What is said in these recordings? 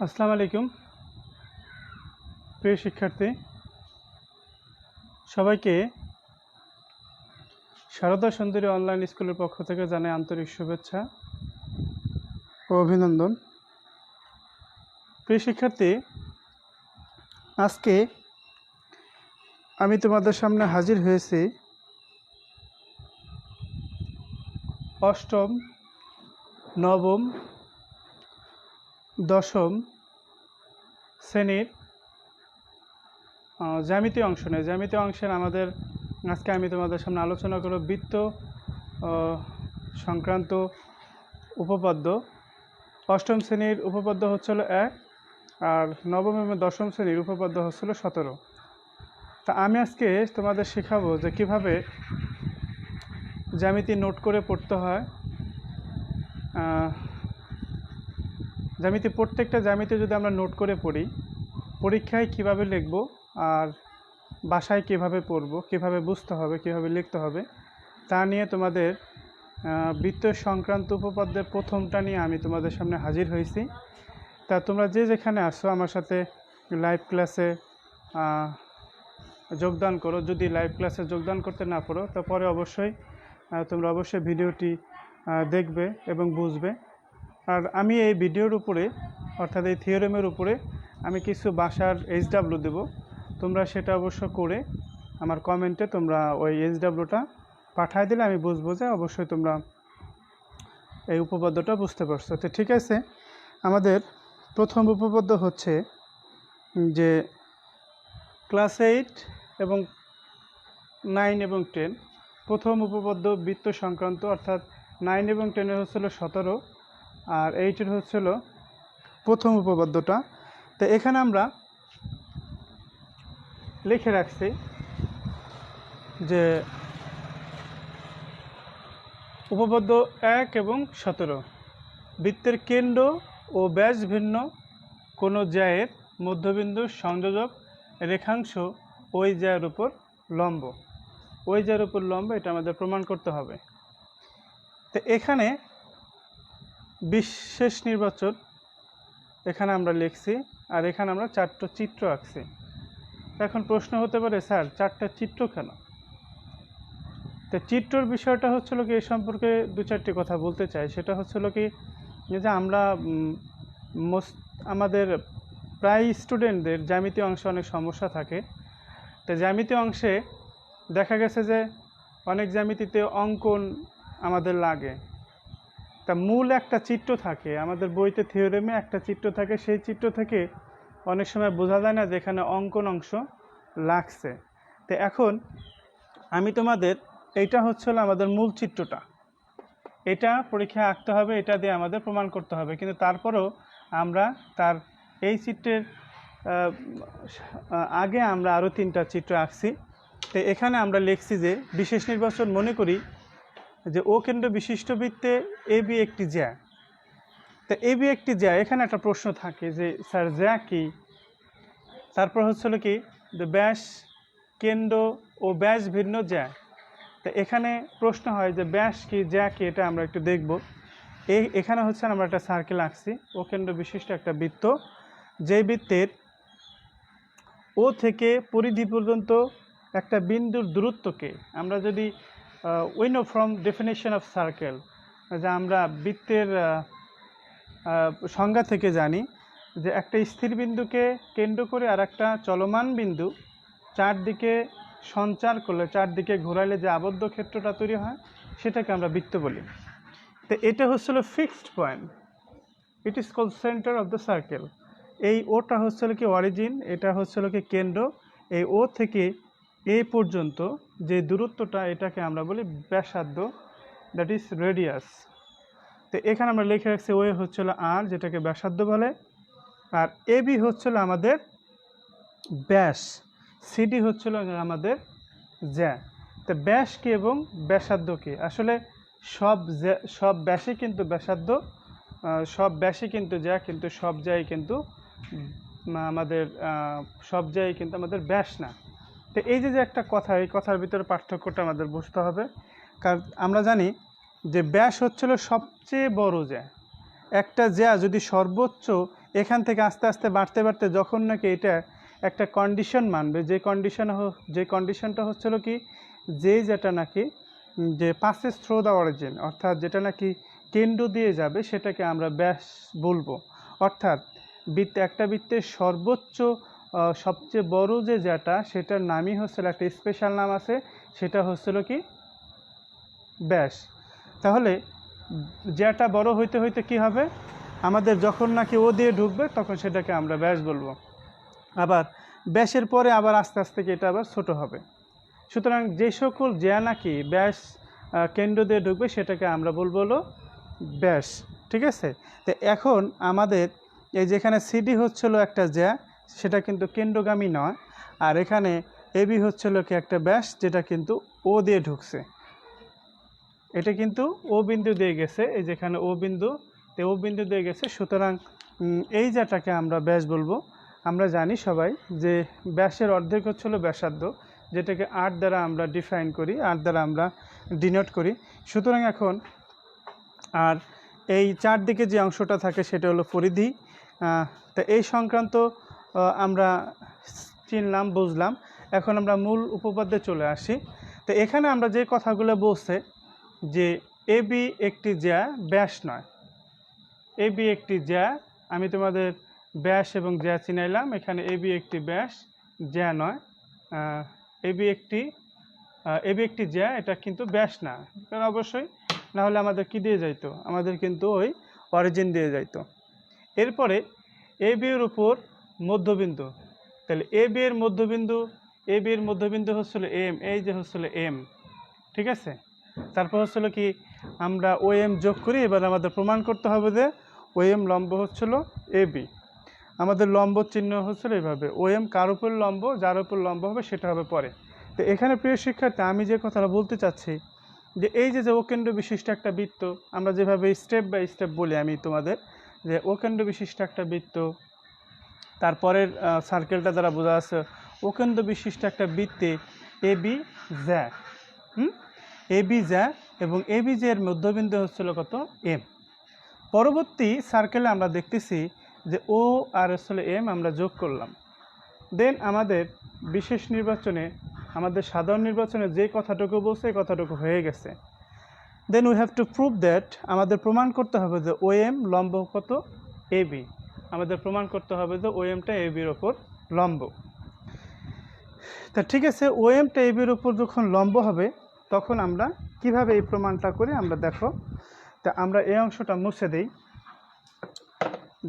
আসসালামু আলাইকুম প্রিয় শিক্ষার্থী সবাইকে সারদা সুন্দরী অনলাইন স্কুলের পক্ষ থেকে জানাই আন্তরিক শুভেচ্ছা ও অভিনন্দন। প্রিয় শিক্ষার্থী, আজকে আমি তোমাদের সামনে হাজির হয়েছি অষ্টম, নবম, দশম শ্রেণীর জ্যামিতি অংশ নেই। জ্যামিতি অংশের আজকে আমি তোমাদের সামনে আলোচনা করব বৃত্ত সংক্রান্ত উপপাদ্য। অষ্টম শ্রেণীর উপপাদ্য হচ্ছিল 1, আর নবম এবং দশম শ্রেণীর উপপাদ্য হচ্ছিল 17। তা আমি আজকে তোমাদের শেখাবো যে কিভাবে জ্যামিতি নোট করে পড়তে হয়। প্রত্যেকটা জ্যামিতি যদি আমরা নোট করে পড়ি, পরীক্ষায় কিভাবে লিখব আর বাসায় কিভাবে পড়ব, কিভাবে বুঝতে হবে, কিভাবে লিখতে হবে, তা নিয়ে তোমাদের বৃত্ত সংক্রান্ত উপপাদ্যের প্রথমটা নিয়ে আমি তোমাদের সামনে হাজির হয়েছি। তা তোমরা যে যেখানে আসো আমার সাথে লাইভ ক্লাসে যোগদান করো। যদি লাইভ ক্লাসে যোগদান করতে না পারো তো পরে তোমরা অবশ্যই ভিডিওটি দেখবে এবং বুঝবে। আর আমি এই ভিডিওর উপরে, অর্থাৎ এই থিওরেমের উপরে আমি কিছু বাসার HW দেব। তোমরা সেটা অবশ্য করে আমার কমেন্টে তোমরা ওই HWটা পাঠিয়ে দিলে আমি বুঝবো যে অবশ্যই তোমরা এই উপপাদ্যটা বুঝতে পারছো। তো ঠিক আছে, আমাদের প্রথম উপপাদ্য হচ্ছে যে ক্লাস 8 এবং 9 এবং 10 প্রথম উপপাদ্য বৃত্ত সংক্রান্ত, অর্থাৎ 9 এবং 10-এর হচ্ছিল 17 আর 8-এর হচ্ছিল প্রথম উপপাদ্যটা। তো এখানে আমরা লিখে রাখছি যে উপপাদ্য 1 এবং 17, বৃত্তের কেন্দ্র ও ব্যাস ভিন্ন কোনো জ্যায়ের মধ্যবিন্দু সংযোজক রেখাংশ ওই জ্যায়ের উপর লম্ব। ওই জ্যায়ের উপর লম্ব, এটা আমাদের প্রমাণ করতে হবে। তো এখানে বিশেষ নির্বাচন এখানে আমরা লিখছি, আর এখানে আমরা 4টা চিত্র আঁকছি। এখন প্রশ্ন হতে পারে, স্যার 4টা চিত্র কেন? তো চিত্রর বিষয়টা হচ্ছিল কি, এই সম্পর্কে 2-4টি কথা বলতে চাই। সেটা হচ্ছিল কি যে আমরা আমাদের প্রায় স্টুডেন্টদের জ্যামিতি অংশে অনেক সমস্যা থাকে। তো জ্যামিতি অংশে দেখা গেছে যে অনেক জ্যামিতিতে অঙ্কন আমাদের লাগে। তা মূল একটা চিত্র থাকে, আমাদের বইতে থিওরেমে একটা চিত্র থাকে, সেই চিত্র থেকে অনেক সময় বোঝা যায় না যে এখানে অঙ্কন অংশ লাগছে। তো এখন আমি তোমাদের, এইটা হচ্ছিল আমাদের মূল চিত্রটা, এটা পরীক্ষায় আঁকতে হবে, এটা দিয়ে আমাদের প্রমাণ করতে হবে। কিন্তু তারপরেও আমরা তার এই চিত্রের আগে আমরা আরও 3টা চিত্র আঁকছি। তো এখানে আমরা লিখছি যে বিশেষ নির্বাচন মনে করি যে ও কেন্দ্র বিশিষ্ট বৃত্তে AB একটি জ্যা। তো AB একটি জ্যা, এখানে একটা প্রশ্ন থাকে যে স্যার জ্যা কি? তারপর হচ্ছিল কি যে ব্যাস কেন্দ্র ও ব্যাস ভিন্ন জ্যা। তো এখানে প্রশ্ন হয় যে ব্যাস কি, জ্যা কি, এটা আমরা একটু দেখব। এখানে হচ্ছে আমরা একটা সার্কেল আঁকছি, ও কেন্দ্র বিশিষ্ট একটা বৃত্ত, যেই বৃত্তের ও থেকে পরিধি পর্যন্ত একটা বিন্দুর দূরত্বকে আমরা যদি we know from definition of circle, যে আমরা বৃত্তের সংজ্ঞা থেকে জানি যে একটা স্থির বিন্দুকে কেন্দ্র করে আর একটা চলমান বিন্দু চারদিকে সঞ্চার করলে, চারদিকে ঘোরাইলে যে আবদ্ধ ক্ষেত্রটা তৈরি হয় সেটাকে আমরা বৃত্ত বলি। তো এটা হচ্ছিল fixed point, it is called centre of the circle. এই ওটা হচ্ছিল কি অরিজিন, এটা হচ্ছিল কি কেন্দ্র। এই ও থেকে এ পর্যন্ত যে দূরত্বটা, এটাকে আমরা বলি ব্যাসার্ধ, দ্যাট ইজ রেডিয়াস। তো এখানে আমরা লিখে রাখছি ওয়ে হচ্ছিল আর, যেটাকে ব্যাসার্ধ বলে, আর এবি হচ্ছিল আমাদের ব্যাস, সিডি হচ্ছিল আমাদের জ্যা। তো ব্যাস কি এবং ব্যাসার্ধ কি? আসলে সব ব্যাসই কিন্তু ব্যাসার্ধ, সব ব্যাসই কিন্তু জ্যা, কিন্তু সব জ্যাই কিন্তু আমাদের ব্যাস না। তো এই যে একটা কথা, এই কথার ভিতরে পার্থক্যটা আমাদের বুঝতে হবে। কারণ আমরা জানি যে ব্যাস হচ্ছিল সবচেয়ে বড় জ্যা। একটা জ্যা যদি সর্বোচ্চ এখান থেকে আস্তে আস্তে বাড়তে বাড়তে যখন নাকি এটা একটা কন্ডিশন মানবে, যে কন্ডিশনটা হচ্ছিল কি, যেটা নাকি যে পাসেস থ্রু দ্য অরিজিন, অর্থাৎ যেটা নাকি কেন্দ্র দিয়ে যাবে সেটাকে আমরা ব্যাস বলবো। অর্থাৎ একটা বৃত্তের সর্বোচ্চ সবচেয়ে বড় যেটা সেটার নামই হচ্ছিল, একটা স্পেশাল নাম আছে, সেটা হচ্ছিল কি ব্যাস। তাহলে যেটা বড় হইতে হইতে কি হবে, আমাদের যখন নাকি ও দিয়ে ঢুকবে তখন সেটাকে আমরা ব্যাস বলবো। আবার ব্যাসের পরে আবার আস্তে আস্তে এটা আবার ছোট হবে। সুতরাং যে সকল জ্যা নাকি ব্যাস কেন্দ্র দিয়ে ঢুকবে সেটাকে আমরা বলবো হলো ব্যাস। ঠিক আছে? তো এখন আমাদের এই যেখানে সিডি হচ্ছিল একটা জ্যা, সেটা কিন্তু কেন্দ্রগামী নয়, আর এখানে এবি হচ্ছিল কি একটা ব্যাস, যেটা কিন্তু ও দিয়ে ঢুকছে, এটা কিন্তু ও বিন্দু দিয়ে গেছে, এই যেখানে ও বিন্দু, তো ও বিন্দু দিয়ে গেছে। সুতরাং এই যেটাকে আমরা ব্যাস বলবো। আমরা জানি সবাই যে ব্যাসের অর্ধেক হচ্ছিল ব্যাসার্ধ, যেটাকে 8 দ্বারা আমরা ডিফাইন করি, 8 দ্বারা আমরা ডিনোট করি। সুতরাং এখন আর এই চারদিকে যে অংশটা থাকে সেটা হলো পরিধি। তা এই সংক্রান্ত আমরা চিনলাম, বুঝলাম। এখন আমরা মূল উপপাদ্যে চলে আসি। তো এখানে আমরা যে কথাগুলো বলছে যে এবি একটি জ্যা, ব্যাস নয়। এবি একটি জ্যা, আমি তোমাদের ব্যাস এবং জ্যা চিনাইলাম। এখানে এবি একটি ব্যাস, জ্যা নয়। এবি একটি জ্যা, এটা কিন্তু ব্যাস না, কারণ অবশ্যই না হলে আমাদের কি দিয়ে যাইতো, আমাদের কিন্তু ওই অরিজিন দিয়ে যাইতো। এরপরে এবি এর উপর মধ্যবিন্দু, তাহলে এবি এর মধ্যবিন্দু হচ্ছিল এম, এই যে হচ্ছিল এম। ঠিক আছে? তারপর হচ্ছিল কি, আমরা ও এম যোগ করি। এবার আমাদের প্রমাণ করতে হবে যে ও এম লম্ব হচ্ছিল এবি। আমাদের লম্ব চিহ্ন হচ্ছিল এইভাবে, ও এম কার উপর লম্ব, যার উপর লম্ব হবে সেটা হবে পরে। তো এখানে প্রিয় শিক্ষার্থী, আমি যে কথাটা বলতে চাচ্ছি যে এই যে অকেন্দ্র বিশিষ্ট একটা বৃত্ত, আমরা যেভাবে স্টেপ বাই স্টেপ বলি আমি তোমাদের, যে অকেন্দ্র বিশিষ্ট একটা বৃত্ত, তারপরের সার্কেলটা দ্বারা বোঝা আছে অকেন্দ্র বিশিষ্ট একটা বৃত্তে এবি জ্যা, এবি জ্যা, এবং এবি জ্যা এর মধ্যবিন্দু হচ্ছিল কত, এম। পরবর্তী সার্কেলে আমরা দেখতেছি যে ও আর হচ্ছিল এম আমরা যোগ করলাম। দেন আমাদের বিশেষ নির্বাচনে, আমাদের সাধারণ নির্বাচনে যে কথাটুকু বলছে এই কথাটুকু হয়ে গেছে। Then we have to prove that, আমাদের প্রমাণ করতে হবে যে ও এম লম্ব কত, এবি। আমাদের প্রমাণ করতে হবে যে ও এমটা এবির ওপর লম্ব। তা ঠিক আছে, ও এমটা এবির ওপর যখন লম্ব হবে তখন আমরা কিভাবে এই প্রমাণটা করি আমরা দেখো। তা আমরা এই অংশটা মুছে দেই,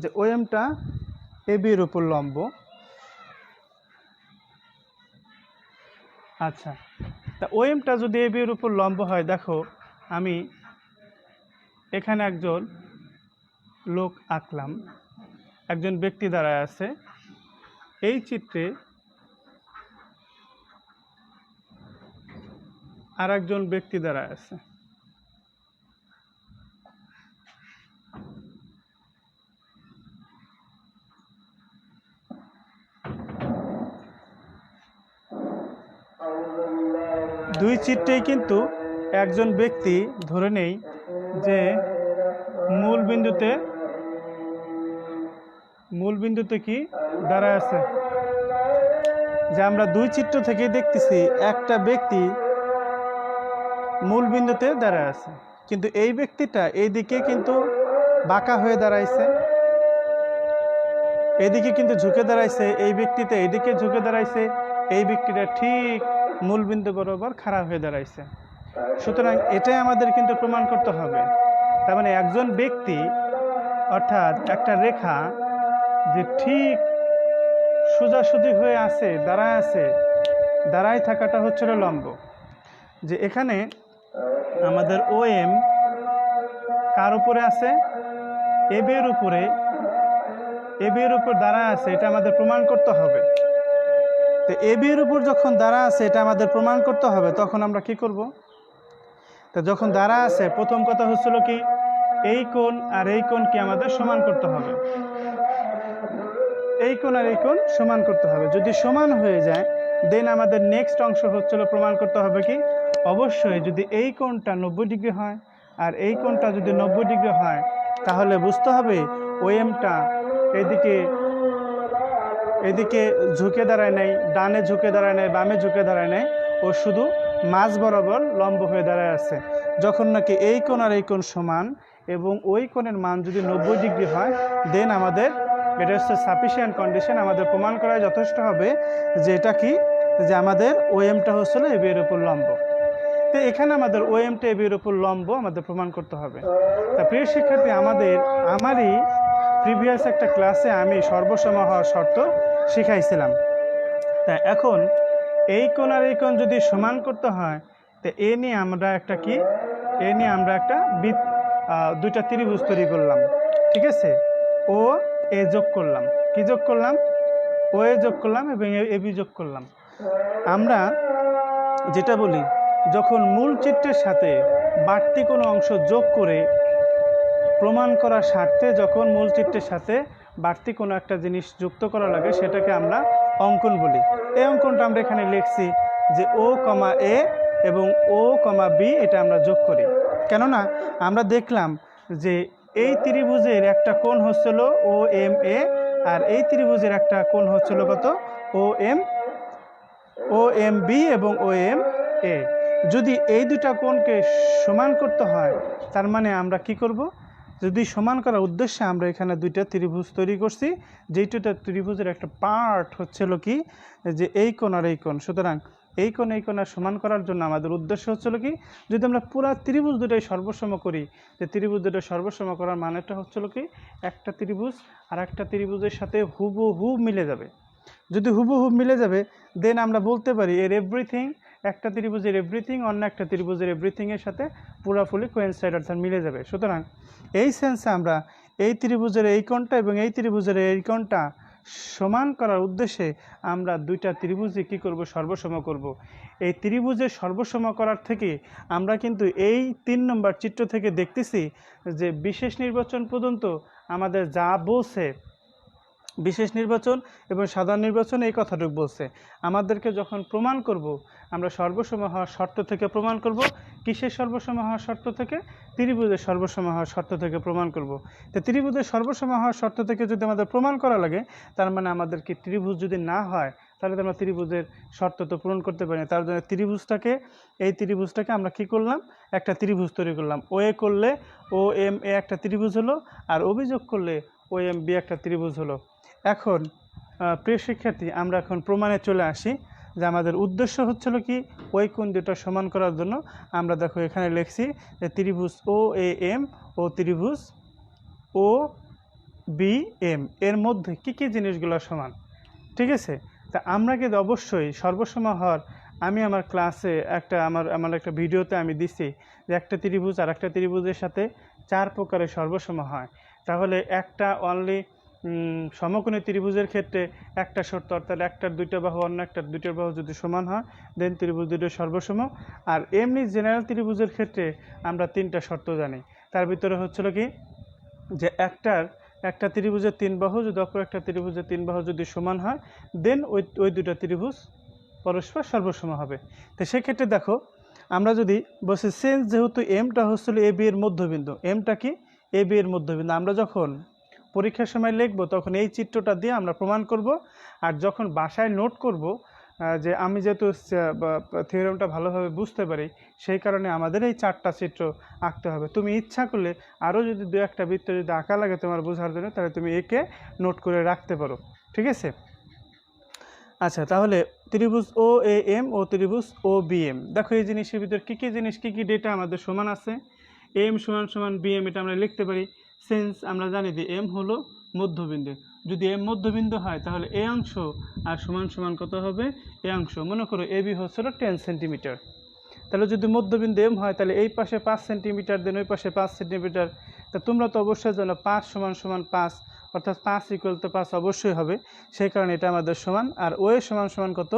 যে ও এমটা এবির ওপর লম্ব। আচ্ছা, তা ও এমটা যদি এবির উপর লম্ব হয়, দেখো আমি এখানে একজন লোক আঁকলাম, একজন ব্যক্তি দাঁড়ায় আছে। এই চিত্রে আর একজন ব্যক্তি দাঁড়ায় আছে। দুই চিত্রেই কিন্তু একজন ব্যক্তি, ধরে নেই যে মূল বিন্দুতে কি দাঁড়ায় আছে, যে আমরা দুই চিত্র থেকে দেখতেছি একটা ব্যক্তি মূল বিন্দুতে দাঁড়ায় আছে, কিন্তু এই ব্যক্তিটা এইদিকে কিন্তু বাঁকা হয়ে দাঁড়াইছে, এইদিকে কিন্তু ঝুঁকে দাঁড়াইছে, এই ব্যক্তিটা এইদিকে ঝুঁকে দাঁড়াইছে, এই ব্যক্তিটা ঠিক মূলবিন্দু বরাবর খাড়া হয়ে দাঁড়াইছে। সুতরাং এটাই আমাদের কিন্তু প্রমাণ করতে হবে। তার মানে একজন ব্যক্তি, অর্থাৎ একটা রেখা যে ঠিক সোজাসুজি হয়ে আছে, দাঁড়ায় থাকাটা হচ্ছিল লম্ব। যে এখানে আমাদের ও এম কার উপরে আছে, এবি এর উপরে, এবি এর উপর দাঁড়ায় আছে, এটা আমাদের প্রমাণ করতে হবে। তো এবি এর উপর যখন দাঁড়া আছে এটা আমাদের প্রমাণ করতে হবে, তখন আমরা কি করব? তো যখন দাঁড়া আছে, প্রথম কথা হচ্ছিল কি, এই কোণ আর এই কোণ কি আমাদের সমান করতে হবে, এই কোণ আর এই কোণ সমান করতে হবে। যদি সমান হয়ে যায়, দেন আমাদের নেক্সট অংশ হচ্ছিল প্রমাণ করতে হবে কি, অবশ্যই যদি এই কোণটা 90 ডিগ্রি হয় আর এই কোণটা যদি 90 ডিগ্রি হয়, তাহলে বুঝতে হবে ও এমটা এদিকে ঝুঁকে দাঁড়ায় নাই, ডানে ঝুঁকে দাঁড়ায় নাই, বামে ঝুঁকে দাঁড়ায় নাই, ও শুধু মাঝ বরাবর লম্ব হয়ে দাঁড়ায় আছে। যখন নাকি এই কোণ আর এই কোণ সমান এবং ওই কোণের মান যদি 90 ডিগ্রি হয়, দেন আমাদের এটা হচ্ছে সাফিসিয়েন্ট কন্ডিশন, আমাদের প্রমাণ করা যথেষ্ট হবে যে এটা কি, যে আমাদের ওএমটা হচ্ছিল এবি এর উপর লম্ব। তো এখানে আমাদের ওএমটা এবি এর উপর লম্ব আমাদের প্রমাণ করতে হবে। তা প্রিয় শিক্ষার্থী, আমারই প্রিভিয়াস একটা ক্লাসে আমি সর্বসম হওয়ার শর্ত শিখাইছিলাম। তা এখন এই কোণ আর এই কোণ যদি সমান করতে হয়, তো এ নিয়ে আমরা একটা দুইটা ত্রিভুজ তৈরি করলাম, ঠিক আছে। ও এ যোগ করলাম, কি যোগ করলাম, ও এ যোগ করলাম এবং এবি যোগ করলাম। আমরা যেটা বলি, যখন মূল চিত্রের সাথে বাড়তি কোনো অংশ যোগ করে প্রমাণ করার স্বার্থে যখন মূল চিত্রের সাথে বাড়তি কোনো একটা জিনিস যুক্ত করা লাগে, সেটাকে আমরা অঙ্কন বলি। এই অঙ্কনটা আমরা এখানে লিখছি যে ও কমা এ এবং ও কমা বি, এটা আমরা যোগ করি। কেননা আমরা দেখলাম যে এই ত্রিভুজের একটা কোণ হচ্ছিল ও এম এ, আর এই ত্রিভুজের একটা কোণ হচ্ছিল কত, ও এম বি এবং ও এম এ। যদি এই দুটা কোণকে সমান করতে হয়, তার মানে আমরা কি করব, যদি সমান করার উদ্দেশ্যে আমরা এখানে দুইটা ত্রিভুজ তৈরি করছি, যেইটা ত্রিভুজের একটা পার্ট হচ্ছিল কি, যে এই কোণ আর এই কোণ। সুতরাং এই কোণ আর সমান করার জন্য আমাদের উদ্দেশ্য হচ্ছিল কি, যদি আমরা পুরো ত্রিভুজ দুটাই সর্বসম করি, যে ত্রিভুজ দুটো সর্বসম করার মানেটা হচ্ছিল কি, একটা ত্রিভুজ আর একটা ত্রিভুজের সাথে হুবহু মিলে যাবে। যদি হুবহু মিলে যাবে, দেন আমরা বলতে পারি এর এভরিথিং, একটা ত্রিভুজের এভরিথিং অন্য একটা ত্রিভুজের এভরিথিংয়ের সাথে পুরোপুরি কোয়েনসাইড, অর্থাৎ মিলে যাবে। সুতরাং এই সেন্সে আমরা এই ত্রিভুজের এই কোণটা এবং এই ত্রিভুজের এই কোণটা সমান করার উদ্দেশ্যে আমরা দুইটা ত্রিভুজে কি করব, সর্বসম করব। এই ত্রিভুজের সর্বসম করার থেকে আমরা কিন্তু এই 3 নম্বর চিত্র থেকে দেখতেছি যে বিশেষ নির্বাচন পর্যন্ত আমাদের যা বলছে, বিশেষ নির্বাচন এবং সাধারণ নির্বাচন এই কথাটুকু বলছে। আমাদেরকে যখন প্রমাণ করব, আমরা সর্বসম হওয়ার শর্ত থেকে প্রমাণ করব। কিসের সর্বসম হওয়ার শর্ত থেকে? ত্রিভুজের সর্বসম হওয়ার শর্ত থেকে প্রমাণ করব। তো ত্রিভুজের সর্বসম হওয়ার শর্ত থেকে যদি আমাদের প্রমাণ করা লাগে, তার মানে আমাদেরকে ত্রিভুজ যদি না হয়, তাহলে তো আমরা ত্রিভুজের শর্ত তো পূরণ করতে পারি না। তার জন্য এই ত্রিভুজটাকে আমরা কি করলাম, একটা ত্রিভুজ তৈরি করলাম। ও এ করলে ও এম এ একটা ত্রিভুজ হলো, আর অভিযোগ করলে ও এম বি একটা ত্রিভুজ হলো। এখন প্রিয় শিক্ষার্থী, আমরা এখন প্রমাণে চলে আসি যে আমাদের উদ্দেশ্য হচ্ছিল কি, ওই কোণ দুটো সমান করার জন্য আমরা দেখো এখানে লিখছি যে ত্রিভুজ ও এ এম ও ত্রিভুজ ও বি এম এর মধ্যে কি কি জিনিসগুলো সমান, ঠিক আছে। তা আমরা কিন্তু অবশ্যই সর্বসম হওয়ার, আমি আমার ক্লাসে আমার একটা ভিডিওতে আমি দিছি যে একটা ত্রিভুজ আর একটা ত্রিভুজের সাথে 4 প্রকারের সর্বসম হয়। তাহলে একটা অনলি সমকোণী ত্রিভুজের ক্ষেত্রে একটা শর্ত, অর্থাৎ একটার দুইটা বাহু অন্য একটার দুইটার বাহু যদি সমান হয়, দেন ত্রিভুজ দুটো সর্বসম। আর এমনি জেনারেল ত্রিভুজের ক্ষেত্রে আমরা 3টা শর্ত জানি। তার ভিতরে হচ্ছিল কি, যে একটা ত্রিভুজের 3 বাহু যদি অপর একটা ত্রিভুজের 3 বাহু যদি সমান হয়, দেন ওই দুটো ত্রিভুজ পরস্পর সর্বসম হবে। তো সেক্ষেত্রে দেখো, আমরা যদি বলছি সেন্স, যেহেতু এমটা হচ্ছিল এ বি এর মধ্যবিন্দু, এমটা কি এ বি এর মধ্যবিন্দু, আমরা যখন পরীক্ষার সময় লিখব তখন এই চিত্রটা দিয়ে আমরা প্রমাণ করব। আর যখন বাসায় নোট করব, যে আমি যেহেতু থিওরেমটা ভালোভাবে বুঝতে পারি, সেই কারণে আমাদের এই 4টা চিত্র আঁকতে হবে। তুমি ইচ্ছা করলে আরও যদি 2-1টা বৃত্ত যদি আঁকা লাগে তোমার বোঝার জন্য, তাহলে তুমি একে নোট করে রাখতে পারো, ঠিক আছে। আচ্ছা, তাহলে ত্রিভুজ ও এ এম ও ত্রিভুজ ও বি এম, দেখো এই জিনিসের ভিতর কী কী ডেটা আমাদের সমান আছে। এম সমান সমান বি এম, এটা আমরা লিখতে পারি। সেন্স আমরা জানি যে এম হলো মধ্যবিন্দু, যদি এম মধ্যবিন্দু হয় তাহলে এ অংশ আর সমান সমান কত হবে, এ অংশ। মনে করো এ বি হচ্ছিল 10 সেন্টিমিটার, তাহলে যদি মধ্যবিন্দু এম হয় তাহলে এই পাশে 5 সেন্টিমিটার, দেন ওই পাশে 5 সেন্টিমিটার। তা তোমরা তো অবশ্যই জানো 5 সমান সমান 5, অর্থাৎ 5 ইকুয়াল টু 5 অবশ্যই হবে, সেই কারণে এটা আমাদের সমান। আর ও এ সমান সমান কত,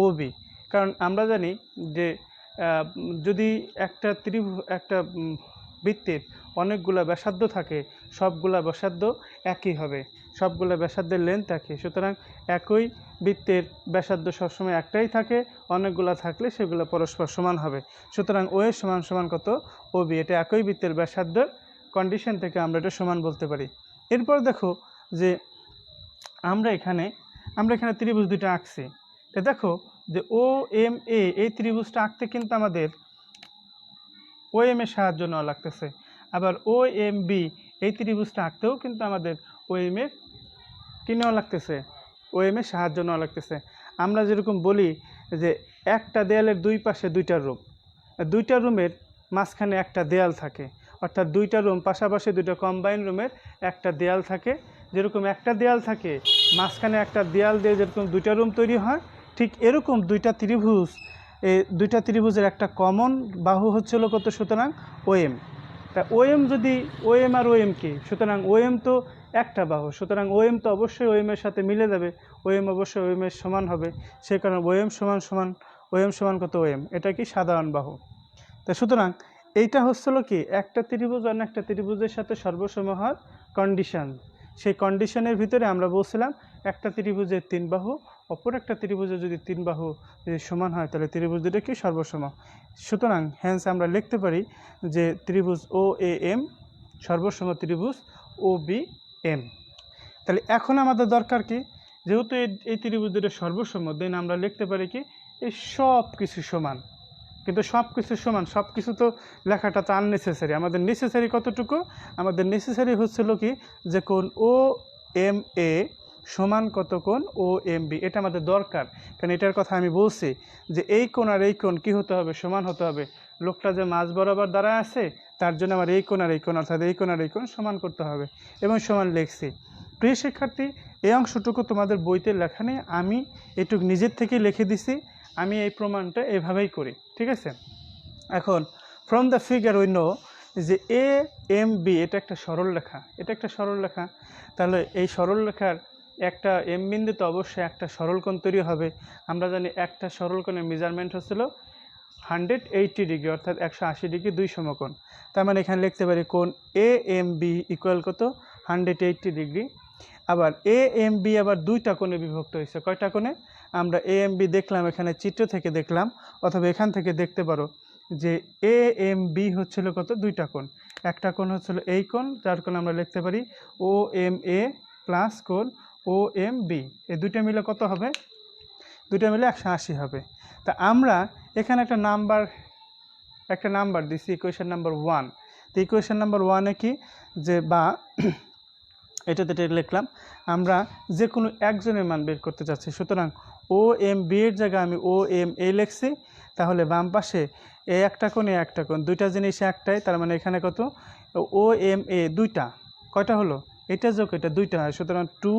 ও বি। কারণ আমরা জানি যে যদি একটা বৃত্তের অনেকগুলো ব্যাসার্ধ থাকে, সবগুলা ব্যাসার্ধ একই হবে, সবগুলো ব্যাসার্ধের লেন্থ একই। সুতরাং একই বৃত্তের ব্যাসার্ধ সবসময় একটাই থাকে, অনেকগুলো থাকলে সেগুলো পরস্পর সমান হবে। সুতরাং ও এর সমান সমান কত, ও বি। এটা একই বৃত্তের ব্যাসার্ধের কন্ডিশন থেকে আমরা এটা সমান বলতে পারি। এরপর দেখো যে আমরা এখানে ত্রিভুজ দুটো আঁকছি। তো দেখো যে ও এম এ এই ত্রিভুজটা আঁকতে কিন্তু আমাদের ও এম এর সাহায্য নেওয়া লাগতেছে, আবার ও এম বি এই ত্রিভুজটা আঁকতেও কিন্তু আমাদের ও এম এর কী নেওয়া লাগতেছে, ও এম এর সাহায্য নেওয়া লাগতেছে। আমরা যেরকম বলি যে একটা দেয়ালের দুই পাশে দুইটা রুম, দুইটা রুমের মাঝখানে একটা দেয়াল থাকে, অর্থাৎ দুইটা রুম পাশাপাশি দুইটা কম্বাইন রুমের একটা দেয়াল থাকে। যেরকম একটা দেয়াল থাকে মাঝখানে একটা দেয়াল দিয়ে যেরকম দুইটা রুম তৈরি হয়, ঠিক এরকম দুইটা ত্রিভুজের একটা কমন বাহু হচ্ছিল কত, সুতরাং ওএম। তা ওএম যদি ওএম আর ওএম কি, সুতরাং ওএম তো একটা বাহু, সুতরাং ওএম তো অবশ্যই ওএম এর সাথে মিলে যাবে, ওএম অবশ্যই ওএম এর সমান হবে। সে কারণে ওএম সমান কত, ওএম এটা কি সাধারণ বাহু। তা সুতরাং এইটা হচ্ছিল কি একটা ত্রিভুজ অন্য একটা ত্রিভুজের সাথে সর্বসম হওয়ার কন্ডিশন। সেই কন্ডিশনের ভিতরে আমরা বলছিলাম একটা ত্রিভুজের তিন বাহু অপর একটা ত্রিভুজের যদি তিন বাহু যদি সমান হয় তাহলে ত্রিভুজ দুটো কি সর্বসম। সুতরাং হ্যান্স আমরা লিখতে পারি যে ত্রিভুজ ও এ এম সর্বসম ত্রিভুজ ও বি এম। তাহলে এখন আমাদের দরকার কি, যেহেতু এই ত্রিভুজ দুটো সর্বসম, দেন আমরা লিখতে পারি কি এই সব কিছু সমান। কিন্তু সব কিছু সমান, সব কিছু তো লেখাটা তো আননেসেসারি। আমাদের নেসেসারি কতটুকু, আমাদের নেসেসারি হচ্ছিল কি যে কোণ ও এম এ সমান কত কোণ ও এম বি, এটা আমাদের দরকার। কারণ এটার কথা আমি বলছি যে এই কোণ আর এই কোণ কী হতে হবে, সমান হতে হবে। লোকটা যে মাঝ বরাবর দাঁড়ায় আছে তার জন্য আমার এই কোণ আর এই কোণ, অর্থাৎ এই কোণ আর এই কোণ সমান করতে হবে, এবং সমান লিখছি। প্রিয় শিক্ষার্থী, এই অংশটুকু তোমাদের বইতে লেখা নেই, আমি এটুকু নিজের থেকেই লিখে দিছি। আমি এই প্রমাণটা এভাবেই করি, ঠিক আছে। এখন from the figure we know যে এ এম বি এটা একটা সরলরেখা, তাহলে এই সরলরেখার একটা এম বিন্দুতে অবশ্যই একটা সরলকোণ তৈরি হবে। আমরা জানি একটা সরলকোণের মেজারমেন্ট হচ্ছিল 180 ডিগ্রি, অর্থাৎ 180 ডিগ্রি দুই সমকোণ। তার মানে এখানে লিখতে পারি কোণ এ এম বি ইকুয়াল কত 180 ডিগ্রি। আবার এ এম বি আবার দুইটা কোণে বিভক্ত হয়েছে, কয়টা কোণে, আমরা এ এম বি দেখলাম এখানে চিত্র থেকে দেখলাম, অথবা এখান থেকে দেখতে পারো যে এ এম বি হচ্ছিল কত, দুইটা কোণ। একটা কোণ হচ্ছিল এই কোণ, যার কোণ আমরা লিখতে পারি ও এম এ প্লাস কোণ ও এম বি, এই দুইটা মিলে কত হবে, দুইটা মিলে 180 হবে। তা আমরা এখানে একটা নাম্বার দিছি, ইকুয়েশন নাম্বার 1। তো ইকুয়েশন নাম্বার 1-এ কি যে বা এটাতে লিখলাম আমরা যে কোনো একজনের মান বের করতে চাচ্ছি, সুতরাং ও এম বি এর জায়গায় আমি ও এম এ লিখছি। তাহলে বাম পাশে এ একটা কোণ এ একটা কোণ, দুইটা জিনিস একটাই, তার মানে এখানে কত ও এম এ দুইটা, কয়টা হলো, এটা যোগ এটা দুইটা হয়, সুতরাং 2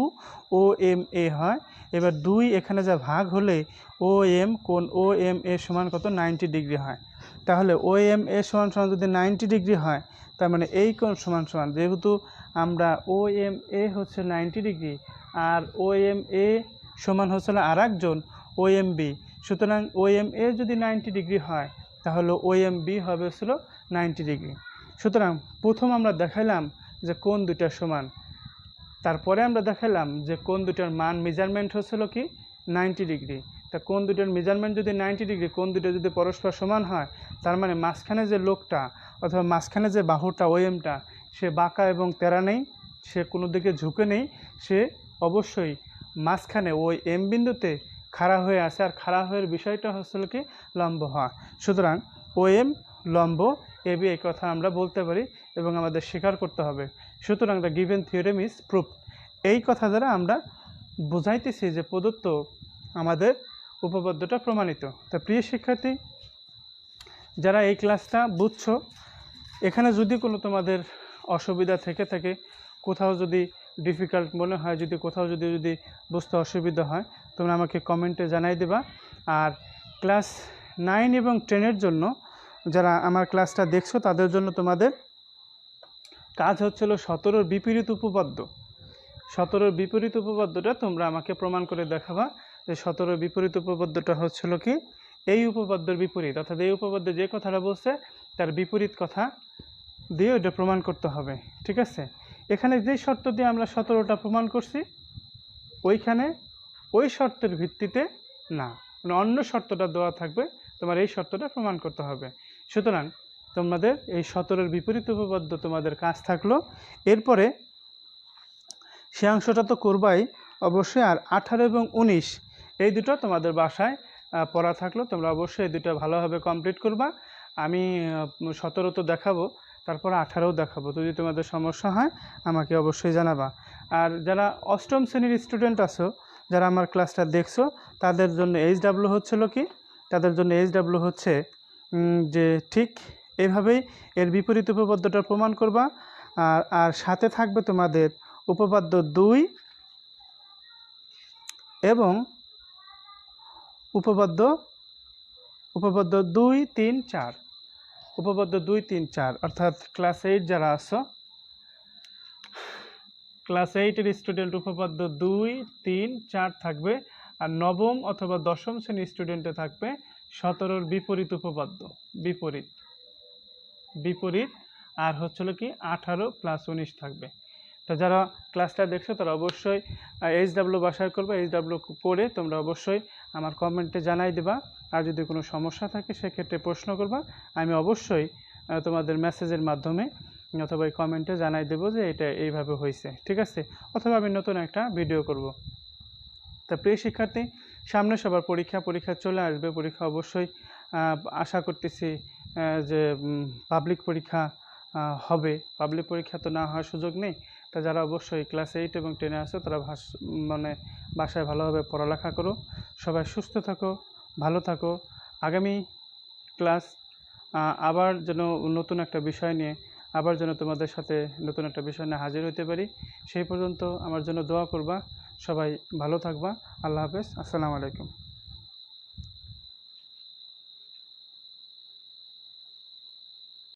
ও এম এ হয়। এবার 2 এখানে যা ভাগ হলে ও এম কোণ ও এম এ সমান কত 90 ডিগ্রি হয়। তাহলে ও এম এ সমান যদি 90 ডিগ্রি হয়, তার মানে এই কোণ সমান যেহেতু আমরা ও এম এ হচ্ছে 90 degree R O M A সমান হচ্ছিল আর একজন ও এম বি, সুতরাং ও এম এ যদি 90 ডিগ্রি হয় তাহলে ও এম বি হবে হচ্ছিল 90 ডিগ্রি। সুতরাং প্রথম আমরা দেখাইলাম যে কোণ দুইটা সমান, তারপরে আমরা দেখালাম যে কোণ দুটার মান মেজারমেন্ট হচ্ছিল কি 90 ডিগ্রি। তা কোণ দুটার মেজারমেন্ট যদি 90 ডিগ্রি, কোণ দুটো যদি পরস্পর সমান হয়, তার মানে মাঝখানে যে লোকটা অথবা মাঝখানে যে বাহুটা ওএমটা সে বাঁকা এবং তেরা নেই, সে কোনো দিকে ঝুঁকে নেই, সে অবশ্যই মাঝখানে ওই এম বিন্দুতে খাড়া হয়ে আছে। আর খাড়া হওয়ার বিষয়টা হচ্ছিল কি লম্ব হওয়া। সুতরাং ওএম লম্ব এবি, এই কথা আমরা বলতে পারি এবং আমাদের স্বীকার করতে হবে। সুতরাং the given theorem is proofed. এই কথা দ্বারা আমরা বুঝাইতেছি যে প্রদত্ত আমাদের উপপাদ্যটা প্রমাণিত। তা প্রিয় শিক্ষার্থী, যারা এই ক্লাসটা বুঝছো, এখানে যদি কোনো তোমাদের অসুবিধা থেকে থাকে, কোথাও যদি ডিফিকাল্ট মনে হয়, যদি কোথাও যদি বুঝতে অসুবিধা হয়, তোমরা আমাকে কমেন্টে জানাই দেবা। আর ক্লাস 9 এবং 10-এর জন্য যারা আমার ক্লাসটা দেখছো তাদের জন্য তোমাদের কাজ হচ্ছিল 17-র বিপরীত উপপাদ্য। 17-র বিপরীত উপপাদ্যটা তোমরা আমাকে প্রমাণ করে দেখাবা যে 17-র বিপরীত উপপাদ্যটা হচ্ছিল কি এই উপপাদ্যের বিপরীত, অর্থাৎ এই উপপাদ্য যে কথাটা বলছে তার বিপরীত কথা দিয়ে ওটা প্রমাণ করতে হবে, ঠিক আছে। এখানে যে শর্ত দিয়ে আমরা 17টা প্রমাণ করছি, ওইখানে ওই শর্তের ভিত্তিতে না, মানে অন্য শর্তটা দেওয়া থাকবে, তোমার এই শর্তটা প্রমাণ করতে হবে। সুতরাং তোমাদের এই 17-র বিপরীত উপপাদ্য তোমাদের কাজ থাকলো। এরপরে সে অংশটা তো করবাই, অবশ্যই। আর 18 এবং 19 এই দুটো তোমাদের বাসায় পড়া থাকলো, তোমরা অবশ্যই এই দুটো ভালোভাবে কমপ্লিট করবা। আমি 17 তো দেখাবো, তারপর 18ও দেখাবো। যদি তোমাদের সমস্যা হয় আমাকে অবশ্যই জানাবা। আর যারা অষ্টম শ্রেণীর স্টুডেন্ট আছো, যারা আমার ক্লাসটা দেখছো, তাদের জন্য HW হচ্ছিল কি, তাদের জন্য HW হচ্ছে যে ঠিক এইভাবেই এর বিপরীত উপপাদ্যটা প্রমাণ করবা। আর সাথে থাকবে তোমাদের উপপাদ্য 2 এবং উপপাদ্য 2, 3, 4, উপপাদ্য 2, 3, 4, অর্থাৎ ক্লাস 8 যারা আছো, ক্লাস 8-এর স্টুডেন্ট উপপাদ্য 2, 3, 4 থাকবে। আর নবম অথবা দশম শ্রেণীর স্টুডেন্টে থাকবে 17-র বিপরীত উপপাদ্য, বিপরীত। আর হচ্ছিল কি 18 + 19 থাকবে। তো যারা ক্লাসটা দেখছো তারা অবশ্যই HW বাসায় করবে। HW করে তোমরা অবশ্যই আমার কমেন্টে জানাই দেবা। আর যদি কোনো সমস্যা থাকে সেক্ষেত্রে প্রশ্ন করবা, আমি অবশ্যই তোমাদের মেসেজের মাধ্যমে অথবা এই কমেন্টে জানাই দেবো যে এটা এইভাবে হয়েছে, ঠিক আছে? অথবা আমি নতুন একটা ভিডিও করব। তা প্রিয় শিক্ষার্থী, সামনে সবার পরীক্ষা চলে আসবে। পরীক্ষা অবশ্যই আশা করতেছি যে পাবলিক পরীক্ষা হবে। পাবলিক পরীক্ষা তো না হওয়ার সুযোগ নেই। তা যারা অবশ্যই ক্লাস 8 এবং 10-এ আছো তারা বাসায় ভালোভাবে পড়ালেখা করো। সবাই সুস্থ থাকো, ভালো থাকো। আগামী ক্লাস আবার যেন নতুন একটা বিষয় নিয়ে তোমাদের সাথে নতুন একটা বিষয় নিয়ে হাজির হতে পারি। সেই পর্যন্ত আমার জন্য দোয়া করবা। সবাই ভালো থাকবা। আল্লাহ হাফেজ। আসসালামু আলাইকুম।